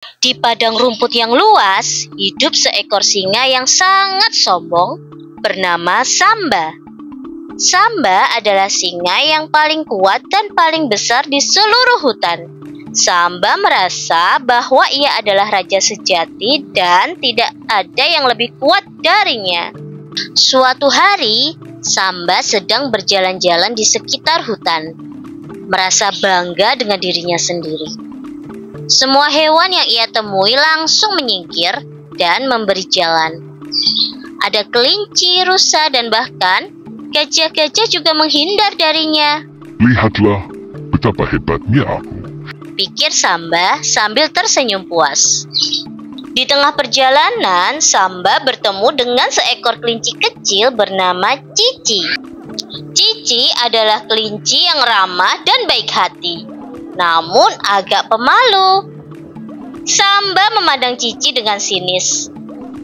Di padang rumput yang luas, hidup seekor singa yang sangat sombong bernama Samba. Samba adalah singa yang paling kuat dan paling besar di seluruh hutan. Samba merasa bahwa ia adalah raja sejati dan tidak ada yang lebih kuat darinya. Suatu hari, Samba sedang berjalan-jalan di sekitar hutan, merasa bangga dengan dirinya sendiri. Semua hewan yang ia temui langsung menyingkir dan memberi jalan. Ada kelinci, rusa, dan bahkan gajah-gajah juga menghindar darinya. Lihatlah betapa hebatnya aku, Pikir Samba sambil tersenyum puas. Di tengah perjalanan, Samba bertemu dengan seekor kelinci kecil bernama Cici. Cici adalah kelinci yang ramah dan baik hati, namun agak pemalu. Samba memandang Cici dengan sinis.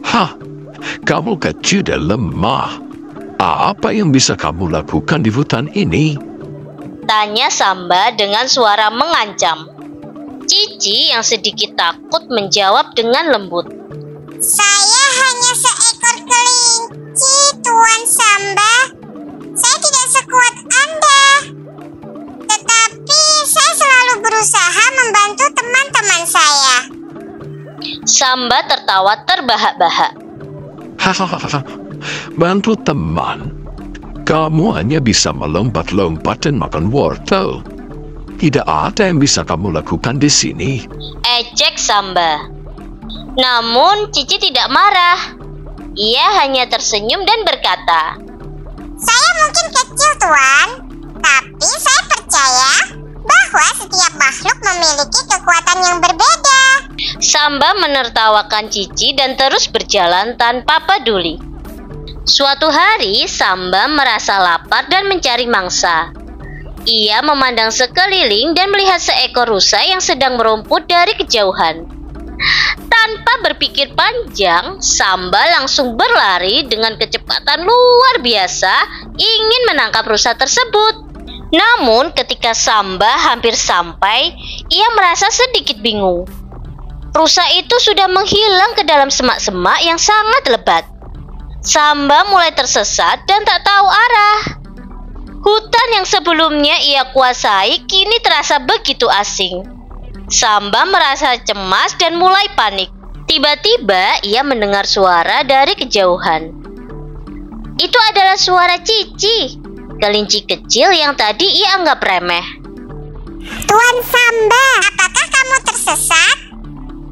Hah, kamu kecil dan lemah. Apa yang bisa kamu lakukan di hutan ini? Tanya Samba dengan suara mengancam. Cici yang sedikit takut menjawab dengan lembut. Saya hanya seekor kelinci, Tuan Samba. Saya tidak sekuat Anda. Tetapi saya selalu berusaha membantu teman-teman saya. Samba tertawa terbahak-bahak. Hahaha, bantu teman. Kamu hanya bisa melompat-lompat dan makan wortel. Tidak ada yang bisa kamu lakukan di sini. Ejek Samba. Namun Cici tidak marah. Ia hanya tersenyum dan berkata, Saya mungkin kecil, Tuan. Tapi saya percaya bahwa setiap makhluk memiliki kekuatan yang berbeda. Samba menertawakan Cici dan terus berjalan tanpa peduli. Suatu hari, Samba merasa lapar dan mencari mangsa. Ia memandang sekeliling dan melihat seekor rusa yang sedang merumput dari kejauhan. Tanpa berpikir panjang, Samba langsung berlari dengan kecepatan luar biasa ingin menangkap rusa tersebut. Namun ketika Samba hampir sampai, ia merasa sedikit bingung. Rusa itu sudah menghilang ke dalam semak-semak yang sangat lebat. Samba mulai tersesat dan tak tahu arah. Hutan yang sebelumnya ia kuasai kini terasa begitu asing. Samba merasa cemas dan mulai panik. Tiba-tiba ia mendengar suara dari kejauhan. Itu adalah suara Cici, kelinci kecil yang tadi ia anggap remeh. Tuan Samba, apakah kamu tersesat?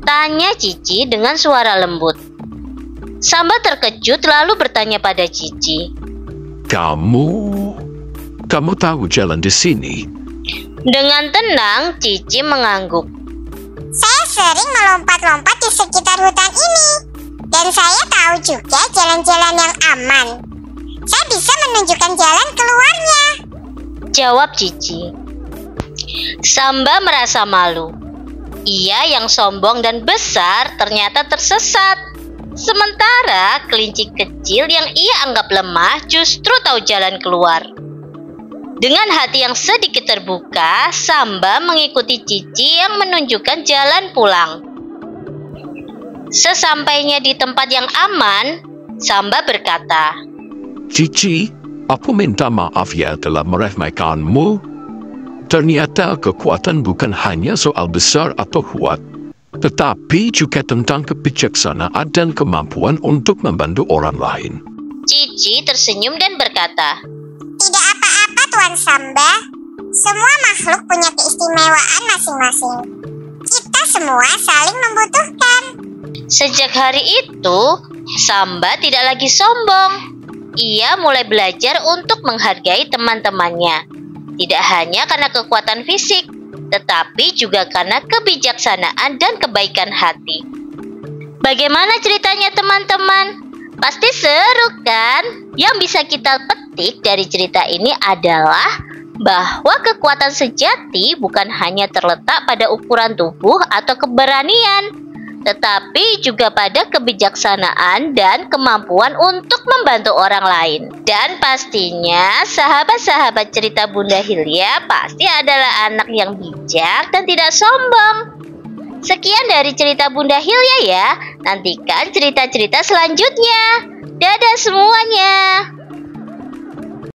Tanya Cici dengan suara lembut. Samba terkejut lalu bertanya pada Cici. Kamu tahu jalan di sini? Dengan tenang, Cici mengangguk. Saya sering melompat-lompat di sekitar hutan ini. Dan saya tahu juga jalan-jalan yang aman. Saya bisa menunjukkan jalan keluarnya. Jawab Cici. Samba merasa malu. Ia yang sombong dan besar ternyata tersesat. Sementara kelinci kecil yang ia anggap lemah justru tahu jalan keluar. Dengan hati yang sedikit terbuka, Samba mengikuti Cici yang menunjukkan jalan pulang. Sesampainya di tempat yang aman, Samba berkata, Cici, aku minta maaf ya telah meremehkanmu. Ternyata kekuatan bukan hanya soal besar atau kuat, tetapi juga tentang kebijaksanaan dan kemampuan untuk membantu orang lain. Cici tersenyum dan berkata, Tidak apa-apa, Tuan Samba. Semua makhluk punya keistimewaan masing-masing. Kita semua saling membutuhkan. Sejak hari itu, Samba tidak lagi sombong. Ia mulai belajar untuk menghargai teman-temannya. Tidak hanya karena kekuatan fisik, tetapi juga karena kebijaksanaan dan kebaikan hati. Bagaimana ceritanya teman-teman? Pasti seru kan? Yang bisa kita petik dari cerita ini adalah bahwa kekuatan sejati bukan hanya terletak pada ukuran tubuh atau keberanian, tetapi juga pada kebijaksanaan dan kemampuan untuk membantu orang lain. Dan pastinya sahabat-sahabat cerita Bunda Hilya pasti adalah anak yang bijak dan tidak sombong. Sekian dari cerita Bunda Hilya ya. Nantikan cerita-cerita selanjutnya. Dadah semuanya.